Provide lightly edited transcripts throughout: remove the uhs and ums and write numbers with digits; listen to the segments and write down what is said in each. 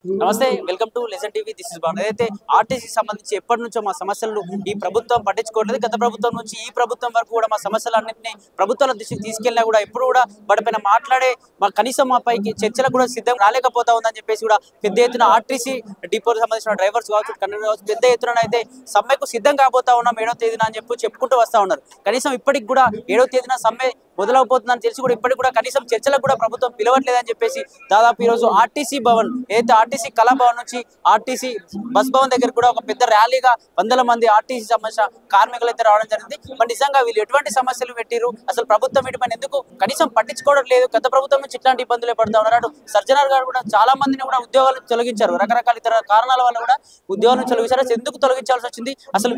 నమస్తే, welcome to legend TV. This is Banu. అయితే ఆర్టీసీకి సంబంధించి ఎప్పటి నుంచో మా సమస్యలను ఈ ప్రభుత్వం పట్టించుకోవట్లేదు. గత ప్రభుత్వం నుంచి ఈ ప్రభుత్వం వరకు కూడా మా సమస్యలన్నింటినీ ప్రభుత్వాల దృష్టికి తీసుకెళ్ళినా కూడా ఎప్పుడు కూడా వాటిపైన మాట్లాడే కనీసం మా పైకి చర్చలకు కూడా సిద్ధం రాలేకపోతా ఉందని చెప్పేసి కూడా పెద్ద ఎత్తున ఆర్టీసీ డిపోకి సంబంధించిన డ్రైవర్స్ కావచ్చు, కండక్టర్ కావచ్చు, పెద్ద ఎత్తున అయితే సమ్మెకు సిద్ధం కాబోతా ఉన్నాం 7వ తేదీన అని చెప్పుకుంటూ వస్తా ఉన్నారు. కనీసం ఇప్పటికి కూడా 7వ తేదీన సమ్మె మొదలవుతుందని తెలిసి కూడా ఇప్పటికి కూడా కనీసం చర్చలకు కూడా ప్రభుత్వం పిలవట్లేదని చెప్పేసి దాదాపు ఈరోజు ఆర్టీసీ భవన్ ఏదైతే ఆర్టీసీ కళాభవన్ నుంచి ఆర్టీసీ బస్ భవన్ దగ్గర కూడా ఒక పెద్ద ర్యాలీగా వందల మంది ఆర్టీసీ సంబంధించిన కార్మికులు అయితే రావడం జరిగింది. మరి నిజంగా వీళ్ళు ఎటువంటి సమస్యలు పెట్టిరు, అసలు ప్రభుత్వం వీటిపైన ఎందుకు కనీసం పట్టించుకోవడం లేదు, గత ప్రభుత్వం నుంచి ఇట్లాంటి ఇబ్బందులే పడుతూ ఉన్నారు. సర్జనర్ గారు కూడా చాలా మందిని కూడా ఉద్యోగాలు తొలగించారు, రకరకాల ఇతర కారణాల వల్ల కూడా ఉద్యోగాలను తొలగించారు. ఎందుకు తొలగించాల్సి వచ్చింది, అసలు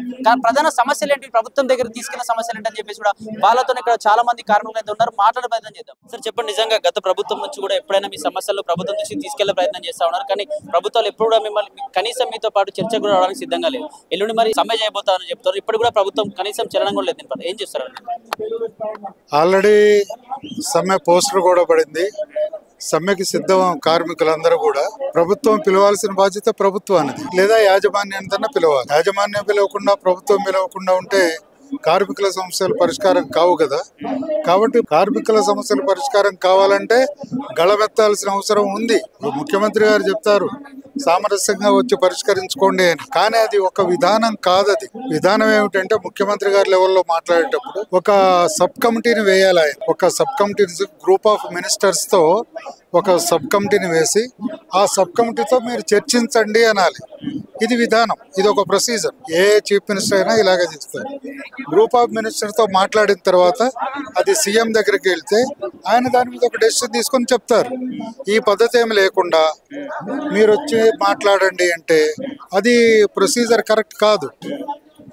ప్రధాన సమస్యలు ఏంటి, ప్రభుత్వం దగ్గర తీసుకెళ్లిన సమస్యలు ఏంటి అని చెప్పేసి కూడా వాళ్ళతో ఇక్కడ చాలా మంది కార్మికులు అయితే ఉన్నారు. మాట్లాడే ప్రయత్నం చేద్దాం. సార్ చెప్పండి, నిజంగా గత ప్రభుత్వం నుంచి కూడా ఎప్పుడైనా మీ సమస్యలు ప్రభుత్వం నుంచి తీసుకెళ్లే ప్రయత్నం చేస్తా ఉన్నారు, కానీ ప్రభుత్వాలు ఎప్పుడు కూడా మిమ్మల్ని కనీసం మీతో పాటు చర్చ కూడా రావడానికి సిద్ధంగా లేదు. ఎల్లుండి మరి సమ్మె చేయబోతారని చెప్తారు, ఇప్పుడు కూడా ప్రభుత్వం కనీసం చలనం కూడా లేదు. ఏం చేస్తారు? ఆల్రెడీ సమ్మె పోస్టర్ కూడా పడింది. సమ్మెకి సిద్ధం కార్మికులందరూ కూడా. ప్రభుత్వం పిలవాల్సిన బాధ్యత ప్రభుత్వానికి, లేదా యాజమాన్యాన్ని పిలవాలి. యాజమాన్యం పిలవకుండా ప్రభుత్వం పిలవకుండా ఉంటే కార్మికుల సమస్యలు పరిష్కారం కావు కదా. కాబట్టి కార్మికుల సమస్యలు పరిష్కారం కావాలంటే గళమెత్తాల్సిన అవసరం ఉంది. ముఖ్యమంత్రి గారు చెప్తారు సామరస్యంగా వచ్చి పరిష్కరించుకోండి అని, కానీ అది ఒక విధానం కాదు. అది విధానం ఏమిటంటే ముఖ్యమంత్రి గారి లెవెల్లో మాట్లాడేటప్పుడు ఒక సబ్ కమిటీని వేయాలి. ఒక సబ్ కమిటీని, గ్రూప్ ఆఫ్ మినిస్టర్స్ తో ఒక సబ్ కమిటీని వేసి ఆ సబ్ కమిటీతో మీరు చర్చించండి అనాలి. ఇది విధానం, ఇది ఒక ప్రొసీజర్. ఏ చీఫ్ మినిస్టర్ అయినా ఇలాగే చేస్తారు. గ్రూప్ ఆఫ్ మినిస్టర్స్ తో మాట్లాడిన తర్వాత అది సీఎం దగ్గరికి వెళ్తే ఆయన దాని మీద ఒక డెసిషన్ తీసుకొని చెప్తారు. ఈ పద్ధతి ఏమి లేకుండా మీరు వచ్చి మాట్లాడండి అంటే అది ప్రొసీజర్ కరెక్ట్ కాదు.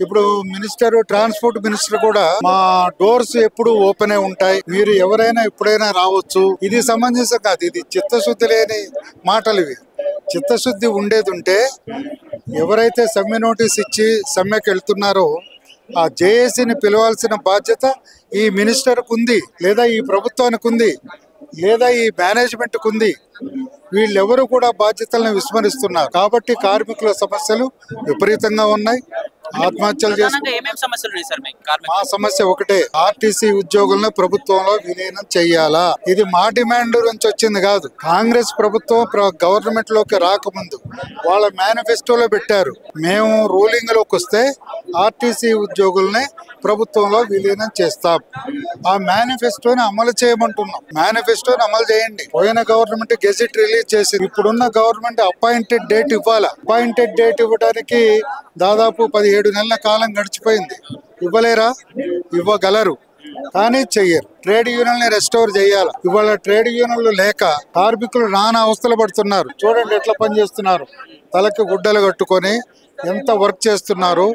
ఇప్పుడు మినిస్టర్, ట్రాన్స్పోర్ట్ మినిస్టర్ కూడా మా డోర్స్ ఎప్పుడు ఓపెన్ ఉంటాయి, మీరు ఎవరైనా ఎప్పుడైనా రావచ్చు, ఇది సమంజసం కాదు. ఇది చిత్తశుద్ధి లేని మాటలు. ఇవి చిత్తశుద్ధి ఉండేది ఉంటే ఎవరైతే సమ్మె నోటీస్ ఇచ్చి సమ్మెకి వెళ్తున్నారో ఆ జేఏసీని పిలవాల్సిన బాధ్యత ఈ మినిస్టర్కు ఉంది, లేదా ఈ ప్రభుత్వానికి ఉంది, లేదా ఈ మేనేజ్మెంట్కు ఉంది. వీళ్ళెవరు కూడా బాధ్యతలను విస్మరిస్తున్నారు. కాబట్టి కార్మికుల సమస్యలు విపరీతంగా ఉన్నాయి. ఆత్మహత్యలు మా సమస్య ఒకటే, ఆర్టీసీ ఉద్యోగులను ప్రభుత్వంలో విలీనం చెయ్యాలా. ఇది మా డిమాండ్ నుంచి వచ్చింది కాదు. కాంగ్రెస్ ప్రభుత్వం గవర్నమెంట్ లోకి రాకముందు వాళ్ళ మేనిఫెస్టోలో పెట్టారు, మేము రూలింగ్ లోకి వస్తే ఆర్టీసీ ఉద్యోగుల్ని ప్రభుత్వంలో విలీనం చేస్తాం. ఆ మేనిఫెస్టోని అమలు చేయమంటున్నాం. మేనిఫెస్టోని అమలు చేయండి. పోయిన గవర్నమెంట్ గెజెట్ రిలీజ్ చేసింది. ఇప్పుడున్న గవర్నమెంట్ అపాయింటెడ్ డేట్ ఇవ్వాలా. అపాయింటెడ్ డేట్ ఇవ్వడానికి దాదాపు 17 నెలల కాలం గడిచిపోయింది. ఇవ్వలేరా? ఇవ్వగలరు, కానీ చెయ్యరు. ట్రేడ్ యూనియన్ రెస్టోర్ చేయాలి. ఇవాళ ట్రేడ్ యూనియన్లు లేక కార్మికులు నానా అవస్థలు పడుతున్నారు. చూడండి ఎట్లా పనిచేస్తున్నారు. తలకి గుడ్డలు కట్టుకొని ఎంత వర్క్ చేస్తున్నారు.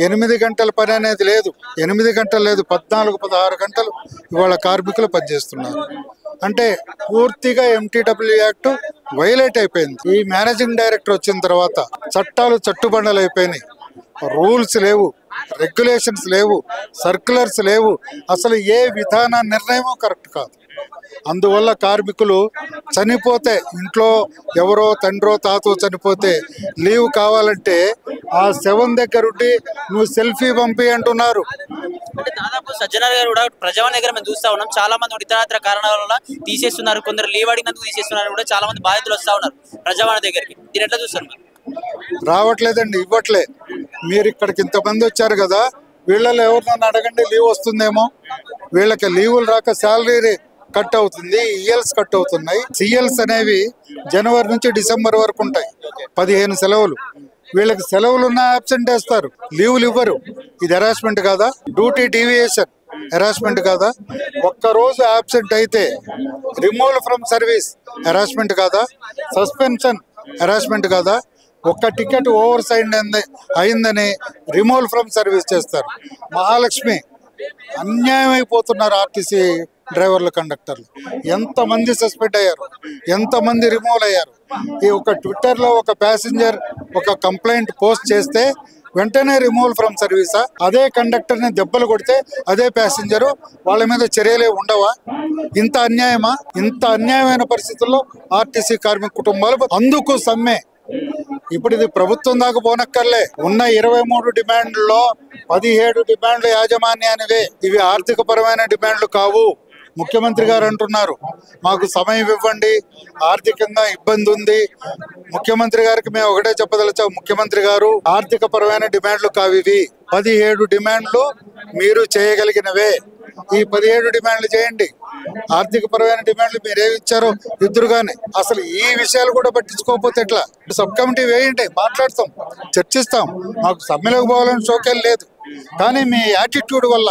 8 గంటల పని అనేది లేదు. 8 గంటలు లేదు, 14-16 గంటలు ఇవాళ కార్మికులు పనిచేస్తున్నారు. అంటే పూర్తిగా ఎంటీడబ్ల్యూ యాక్ట్ వైలేట్ అయిపోయింది. ఈ మేనేజింగ్ డైరెక్టర్ వచ్చిన తర్వాత చట్టాలు చట్టుబండలు అయిపోయినాయి. రూల్స్ లేవు, రెగ్యులేషన్స్ లేవు, సర్క్యులర్స్ లేవు. అసలు ఏ విధాన నిర్ణయమో కరెక్ట్ కాదు. అందువల్ల కార్మికులు చనిపోతే, ఇంట్లో ఎవరో తండ్రో తాతో చనిపోతే లీవ్ కావాలంటే ఆ శవం దగ్గరుండి నువ్వు సెల్ఫీ పంపి అంటున్నారు. అంటే దాదాపు సజ్జనర్ గారు కూడా ప్రజావాణి దగ్గర మేము చూస్తా ఉన్నాం, చాలా మంది ఇతరత్ర కారణాల వల్ల తీసేస్తున్నారు, కొందరు లీవ్ అడిగినందుకు తీసేస్తున్నారు కూడా చాలా మంది బాధితులు వస్తా ఉన్నారు ప్రజావాణి దగ్గరికి. మీరు ఎట్లా చూస్తారు? రావట్లేదండి, ఇవ్వట్లే. మీరు ఇక్కడికి ఇంతమంది వచ్చారు కదా, వీళ్ళలో ఎవరినన్నా అడగండి, లీవ్ వస్తుందేమో. వీళ్ళకి లీవులు రాక శాలరీ కట్ అవుతుంది, ఈఎల్స్ కట్ అవుతున్నాయి. సిఎల్స్ అనేవి జనవరి నుంచి డిసెంబర్ వరకు ఉంటాయి, 15 సెలవులు. వీళ్ళకి సెలవులున్న అబ్సెంట్ వేస్తారు, లీవులు ఇవ్వరు. ఇది హెరాస్మెంట్ కాదా? డ్యూటీ డీవియేషన్ హెరాస్మెంట్ కాదా? ఒక్కరోజు అబ్సెంట్ అయితే రిమూవల్ ఫ్రమ్ సర్వీస్ హెరాస్మెంట్ కాదా? సస్పెన్షన్ హెరాస్మెంట్ కాదా? ఒక్క టికెట్ ఓవర్ సైడ్ అయిందని రిమూవల్ ఫ్రమ్ సర్వీస్ చేస్తారు. మహాలక్ష్మి అన్యాయం అయిపోతున్నారు ఆర్టీసీ డ్రైవర్లు, కండక్టర్లు. ఎంతమంది సస్పెండ్ అయ్యారు, ఎంతమంది రిమూవ్ అయ్యారు. ఈ ఒక ట్విట్టర్లో ఒక ప్యాసింజర్ ఒక కంప్లైంట్ పోస్ట్ చేస్తే వెంటనే రిమూవల్ ఫ్రమ్ సర్వీసా? అదే కండక్టర్ ని దెబ్బలు కొడితే అదే ప్యాసింజరు వాళ్ళ మీద చర్యలే ఉండవా? ఇంత అన్యాయమా? ఇంత అన్యాయమైన పరిస్థితుల్లో ఆర్టీసీ కార్మిక కుటుంబాలు అందుకు సమ్మె. ఇప్పుడు ఇది ప్రభుత్వం దాకా పోనక్కర్లే. ఉన్న 23 డిమాండ్లలో 17 డిమాండ్లు యాజమాన్యానివే. ఇవి ఆర్థిక పరమైన డిమాండ్లు కావు. ముఖ్యమంత్రి గారు అంటున్నారు మాకు సమయం ఇవ్వండి, ఆర్థికంగా ఇబ్బంది ఉంది. ముఖ్యమంత్రి గారికి మేము ఒకటే చెప్పదలిచాం, ముఖ్యమంత్రి గారు ఆర్థిక పరమైన డిమాండ్లు కావివి. 17 డిమాండ్లు మీరు చేయగలిగినవే. ఈ 17 డిమాండ్లు చేయండి. ఆర్థిక పరమైన డిమాండ్లు మీరేమి ఇచ్చారో ఇద్దరు కానీ అసలు ఈ విషయాలు కూడా పట్టించుకోకపోతే ఎట్లా? సబ్ కమిటీ వేయండి, మాట్లాడతాం, చర్చిస్తాం. మాకు సమ్మెలోకి పోవాలని షోకేం లేదు, కానీ మీ యాటిట్యూడ్ వల్ల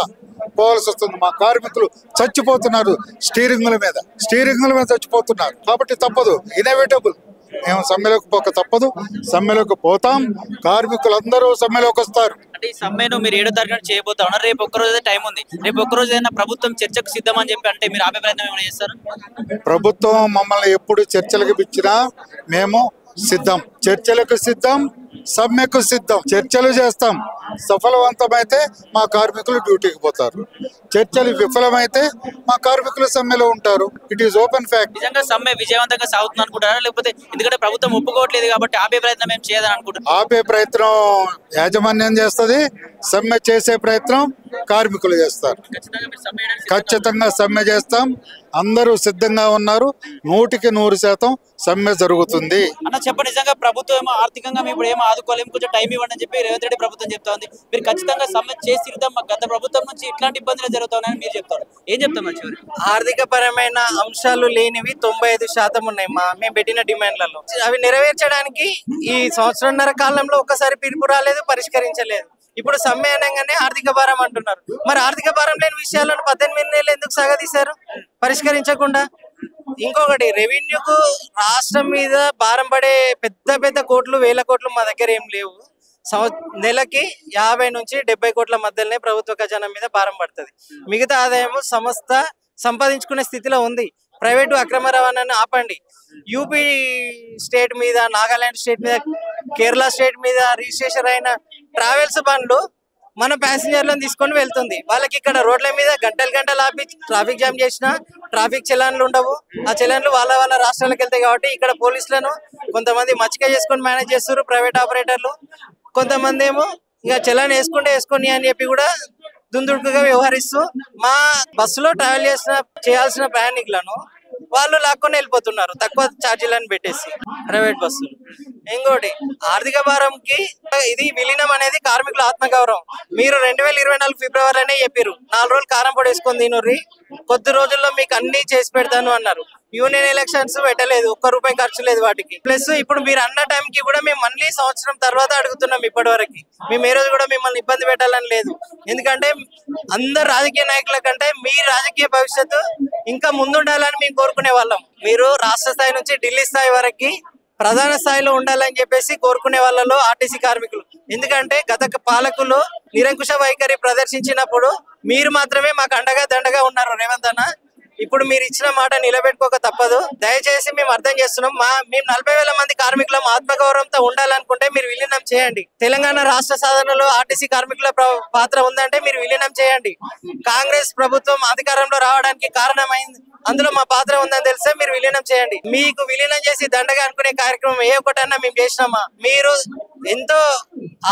పోవాల్సి వస్తుంది. మా కార్మికులు చచ్చిపోతున్నారు, స్టీరింగుల మీద చచ్చిపోతున్నారు. కాబట్టి తప్పదు, ఇన్ఎవిటబుల్. మేము సమ్మెలోకి పోక తప్పదు, సమ్మెలోకి పోతాం. కార్మికులందరూ సమ్మెలోకి వస్తారు. అంటే ఈ సమ్మెను మీరు 7వ తారీఖున చేయబోతా ఉన్నారు. రేపు ఒక్కరోజు టైం ఉంది. రేపు ఒక్కరోజు ఏదైనా ప్రభుత్వం చర్చకు సిద్ధం అని చెప్పి అంటే మీరు ఆపే ప్రయత్నం ఏమైనా చేస్తారు? ప్రభుత్వం మమ్మల్ని ఎప్పుడు చర్చలకు పిలిచినా మేము సిద్ధం. చర్చలకు సిద్ధం, సమ్మెకు సిద్ధం. చర్చలు చేస్తాం. సఫలవంతమైతే మా కార్మికులు డ్యూటీకి పోతారు. చర్చలు విఫలమైతే మా కార్మికులు సమ్మెలో ఉంటారు. It is open fact. నిజంగా సమ్మె విజయవంతంగా సాగుతుంది అనుకుంటారా? లేకపోతే ఎందుకంటే ప్రభుత్వం ఒప్పుకోవట్లేదు కాబట్టి ఆపే ప్రయత్నం ఏం చేయదని అనుకుంటారు? ఆపే ప్రయత్నం యాజమాన్యం చేస్తుంది, సమ్మె చేసే ప్రయత్నం కార్మికులు చేస్తారు. ఖచ్చితంగా సమ్మె చేస్తాం. అందరూ సిద్ధంగా ఉన్నారు. 100% సమ్మె జరుగుతుంది. అన్న చెప్పండి, నిజంగా ప్రభుత్వం ఏమో ఆర్థికంగా మేము ఇప్పుడు ఏమో ఆదుకోలేము, కొంచెం టైం ఇవ్వండి అని చెప్పి రేవంత్ రెడ్డి ప్రభుత్వం చెప్తా ఉంది. మీరు ఖచ్చితంగా సమ్మె చేసి తీరుతాం, గత ప్రభుత్వం నుంచి ఇట్లాంటి ఇబ్బందులు జరుగుతున్నాయని మీరు చెప్తారు. ఏం చెప్తాం? చివరి ఆర్థిక పరమైన అంశాలు లేనివి 95% ఉన్నాయి మేము పెట్టిన డిమాండ్లలో. అవి నెరవేర్చడానికి ఈ సంవత్సరంన్నర కాలంలో ఒక్కసారి పిలుపు రాలేదు, పరిష్కరించలేదు. ఇప్పుడు సమ్మె అనగానే ఆర్థిక భారం అంటున్నారు. మరి ఆర్థిక భారం లేని విషయాలను 18 నెలలు ఎందుకు సాగదీశారు పరిష్కరించకుండా? ఇంకొకటి, రెవెన్యూకు రాష్ట్రం మీద భారం పడే పెద్ద కోట్లు, వేల కోట్లు మా దగ్గర ఏం లేవు. నెలకి 50 నుంచి 70 కోట్ల మధ్యలోనే ప్రభుత్వ ఖజానా మీద భారం పడుతుంది. మిగతా ఆదాయం సంస్థ సంపాదించుకునే స్థితిలో ఉంది. ప్రైవేటు అక్రమ రవాణాను ఆపండి. యూపీ స్టేట్ మీద, నాగాలాండ్ స్టేట్ మీద, కేరళ స్టేట్ మీద రిజిస్ట్రేషన్ అయిన ట్రావెల్స్ బండ్లు మన ప్యాసింజర్లను తీసుకొని వెళ్తుంది. వాళ్ళకి ఇక్కడ రోడ్ల మీద గంటలు ఆపి ట్రాఫిక్ జామ్ చేసినా ట్రాఫిక్ చలాన్లు ఉండవు. ఆ చలాన్లు వాళ్ళ రాష్ట్రాలకు వెళ్తాయి. కాబట్టి ఇక్కడ పోలీసులను కొంతమంది మచ్చిక చేసుకొని మేనేజ్ చేస్తారు ప్రైవేట్ ఆపరేటర్లు. కొంతమంది ఏమో ఇంకా చలాన్ వేసుకొని అని చెప్పి కూడా దుందుడుకుగా వ్యవహరిస్తూ మా బస్సులో ట్రావెల్ చేయాల్సిన ప్రయాణికులను వాళ్ళు లాక్కొని వెళ్ళిపోతున్నారు తక్కువ ఛార్జీలను పెట్టేసి ప్రైవేట్ బస్సులు. ఇంకోటి, ఆర్థిక భారంకి ఇది విలీనం అనేది కార్మికుల ఆత్మగౌరవం. మీరు 2024 ఫిబ్రవరిలోనే చెప్పారు 4 రోజులు కారం పొడి వేసుకొని తినుర్రి, కొద్ది రోజుల్లో మీకు అన్ని చేసి పెడతాను అన్నారు. యూనియన్ ఎలక్షన్స్ పెట్టలేదు, ₹1 ఖర్చు లేదు వాటికి. ప్లస్ ఇప్పుడు మీరు అన్న టైంకి కూడా మేము మళ్ళీ సంవత్సరం తర్వాత అడుగుతున్నాం. ఇప్పటి వరకు మేము ఏ రోజు కూడా మిమ్మల్ని ఇబ్బంది పెట్టాలని లేదు. ఎందుకంటే అందరు రాజకీయ నాయకుల కంటే మీ రాజకీయ భవిష్యత్తు ఇంకా ముందుండాలని మేము కోరుకునే వాళ్ళం. మీరు రాష్ట్ర స్థాయి నుంచి ఢిల్లీ స్థాయి వరకు ప్రధాన స్థాయిలో ఉండాలని చెప్పేసి కోరుకునే వాళ్ళలో ఆర్టీసీ కార్మికులు. ఎందుకంటే గత పాలకులు నిరంకుశ వైఖరి ప్రదర్శించినప్పుడు మీరు మాత్రమే మాకు అండగా దండగా ఉన్నారు రేవంత్ అన్న. ఇప్పుడు మీరు ఇచ్చిన మాట నిలబెట్టుకోక తప్పదు. దయచేసి మేము అర్థం చేస్తున్నాం. మేము 40,000 మంది కార్మికులం ఆత్మగౌరవంతో ఉండాలనుకుంటే మీరు విలీనం చేయండి. తెలంగాణ రాష్ట్ర సాధనలో ఆర్టీసీ కార్మికుల పాత్ర ఉందంటే మీరు విలీనం చేయండి. కాంగ్రెస్ ప్రభుత్వం అధికారంలో రావడానికి కారణమైంది, అందులో మా పాత్ర ఉందని తెలిస్తే మీరు విలీనం చేయండి. మీకు విలీనం చేసి దండగా అనుకునే కార్యక్రమం ఏ ఒక్కటన్నా మేము చేసినామా? మీరు ఎంతో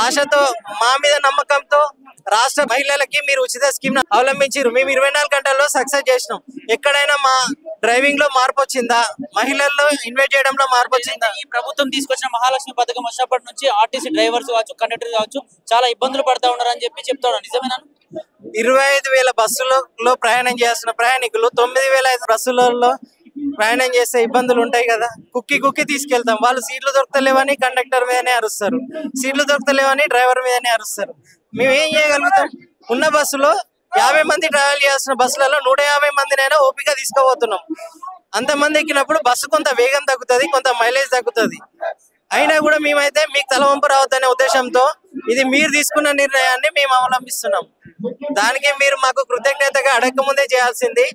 ఆశతో మా మీద నమ్మకంతో రాష్ట్ర మహిళలకి మీరు ఉచిత స్కీమ్ అవలంబించారు. మేము 24 గంటల్లో సక్సెస్ చేసినాం. ఎక్కడైనా మా డ్రైవింగ్ లో మార్పు వచ్చిందా? మహిళల్లో ఇన్వైట్ చేయడంలో మార్పు వచ్చిందా? ఈ ప్రభుత్వం తీసుకొచ్చిన మహాలక్ష్మి పథకం వచ్చినప్పటి నుంచి ఆర్టీసీ డ్రైవర్స్ కావచ్చు, కండక్టర్ కావచ్చు చాలా ఇబ్బందులు పడతా ఉన్నారు అని చెప్పి చెప్తాను. నిజమేనా? 25,000 బస్సులలో ప్రయాణం చేస్తున్న ప్రయాణికులు 9,500 బస్సులలో ప్రయాణం చేసే ఇబ్బందులు ఉంటాయి కదా. కుక్కి తీసుకెళ్తాం. వాళ్ళు సీట్లు దొరకలేవని కండక్టర్ మీదనే అరుస్తారు, సీట్లు దొరకలేవని డ్రైవర్ మీదనే అరుస్తారు. మేము ఏం చేయగలుగుతాం? ఉన్న బస్సులో 50 మంది ట్రావెల్ చేస్తున్న బస్సులలో 150 మందినైనా ఓపిక తీసుకోబోతున్నాం. అంతమంది ఎక్కినప్పుడు బస్సు కొంత వేగం తగ్గుతుంది, కొంత మైలేజ్ తగ్గుతుంది. అయినా కూడా మేమైతే మీకు తలవంపు రావద్దనే ఉద్దేశంతో ఇది మీరు తీసుకున్న నిర్ణయాన్ని మేము అవలంబిస్తున్నాం. దానికి మీరు మాకు కృతజ్ఞతగా అడగక ముందే చేయాల్సింది.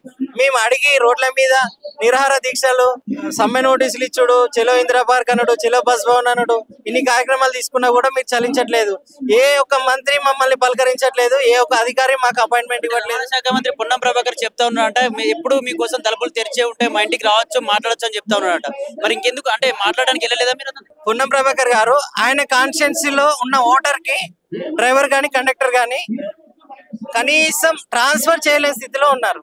మేము అడిగి రోడ్ల మీద నిరాహార దీక్షలు, సమ్మె నోటీసులు ఇచ్చుడు, చెలో ఇందిరా పార్క్ అనుడు, చెలో బస్ భవన్ అనుడు, ఇన్ని కార్యక్రమాలు తీసుకున్నా కూడా మీరు చలించట్లేదు. ఏ ఒక్క మంత్రి మమ్మల్ని పలకరించట్లేదు, ఏ ఒక్క అధికారి మాకు అపాయింట్మెంట్ ఇవ్వట్లేదు. శాఖ మంత్రి పొన్నం ప్రభాకర్ చెప్తా ఉన్నారంట, ఎప్పుడు మీకోసం తలుపులు తెరిచే ఉంటాయి, మా ఇంటికి రావచ్చు, మాట్లాడచ్చు అని చెప్తా ఉన్నారట. మరి ఇంకెందుకు అంటే మాట్లాడడానికి వెళ్ళలేదా మీరు? పొన్నం ప్రభాకర్ గారు ఆయన కాన్స్టిట్యున్సీలో ఉన్న ఓటర్ కి డ్రైవర్ గాని కండక్టర్ గాని కనీసం ట్రాన్స్ఫర్ చేయలేని స్థితిలో ఉన్నారు.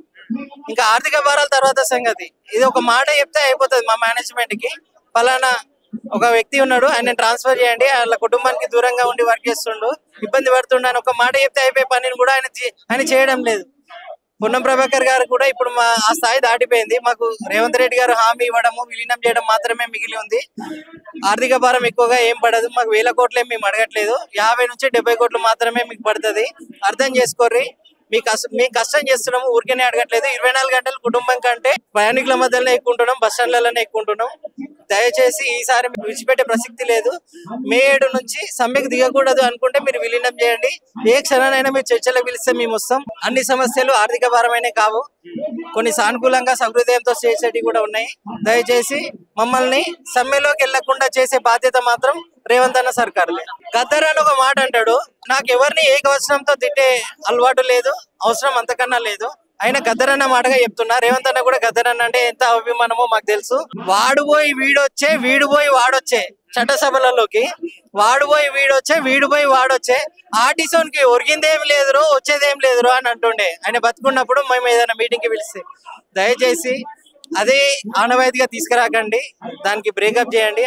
ఇంకా ఆర్థిక భారాల తర్వాత సంగతి. ఇది ఒక మాట చెప్తే అయిపోతుంది మా మేనేజ్మెంట్ కి, ఫలానా ఒక వ్యక్తి ఉన్నాడు, ఆయన ట్రాన్స్ఫర్ చేయండి, వాళ్ళ కుటుంబానికి దూరంగా ఉండి వర్క్ చేస్తుండు, ఇబ్బంది పడుతుండు అని ఒక మాట చెప్తే అయిపోయే పనిని కూడా ఆయన చేయడం లేదు. పొన్నం ప్రభాకర్ గారు కూడా ఇప్పుడు ఆ స్థాయి దాటిపోయింది. మాకు రేవంత్ రెడ్డి గారు హామీ ఇవ్వడము, విలీనం చేయడం మాత్రమే మిగిలి ఉంది. ఆర్థిక భారం ఎక్కువగా ఏం పడదు, మాకు 1000 కోట్లు మేము అడగట్లేదు, 50 నుంచి 70 కోట్లు మాత్రమే మీకు పడుతుంది. అర్థం చేసుకోర్రి, మేము కష్టం చేస్తున్నాము, ఊరికేనే అడగట్లేదు. 24 గంటలు కుటుంబం కంటే ప్రయాణికుల మధ్యలోనే ఎక్కుంటున్నాం, బస్ స్టాండ్లలోనే ఎక్కుంటున్నాం. దయచేసి ఈసారి విడిచిపెట్టే ప్రసక్తి లేదు. మే 7 నుంచి సమ్మెకు దిగకూడదు అనుకుంటే మీరు విలీనం చేయండి. ఏ క్షణానైనా మీరు చర్చలకు పిలిస్తే మేము వస్తాం. అన్ని సమస్యలు ఆర్థిక భారమైనా కావు, కొన్ని సానుకూలంగా సహృదయంతో చేసేటివి కూడా ఉన్నాయి. దయచేసి మమ్మల్ని సమ్మెలోకి వెళ్లకుండా చేసే బాధ్యత మాత్రం రేవంత్ అన్న సర్కారులే. గద్దర్ అని ఒక మాట అంటాడు, నాకు ఎవరిని ఏకవచనంతో తిట్టే అలవాటు లేదు, అవసరం అంతకన్నా లేదు. ఆయన గద్దర్ అన్న మాటగా చెప్తున్నా. రేవంత్ అన్న కూడా గద్దర్ అన్న అంటే ఎంత అభిమానమో మాకు తెలుసు. వాడుపోయి వీడొచ్చే, వీడుపోయి వాడొచ్చే చట్టసభలలోకి, వాడుపోయి వీడొచ్చే, వీడుపోయి వాడొచ్చే, ఆర్టీసోన్కి ఒరిగిందేం లేదురో వచ్చేదేం లేదురో అని అంటుండే ఆయన బతుకున్నప్పుడు. మేము ఏదైనా మీటింగ్ కి పిలిస్తే దయచేసి అదే ఆనవాయితీగా తీసుకురాకండి, దానికి బ్రేకప్ చేయండి.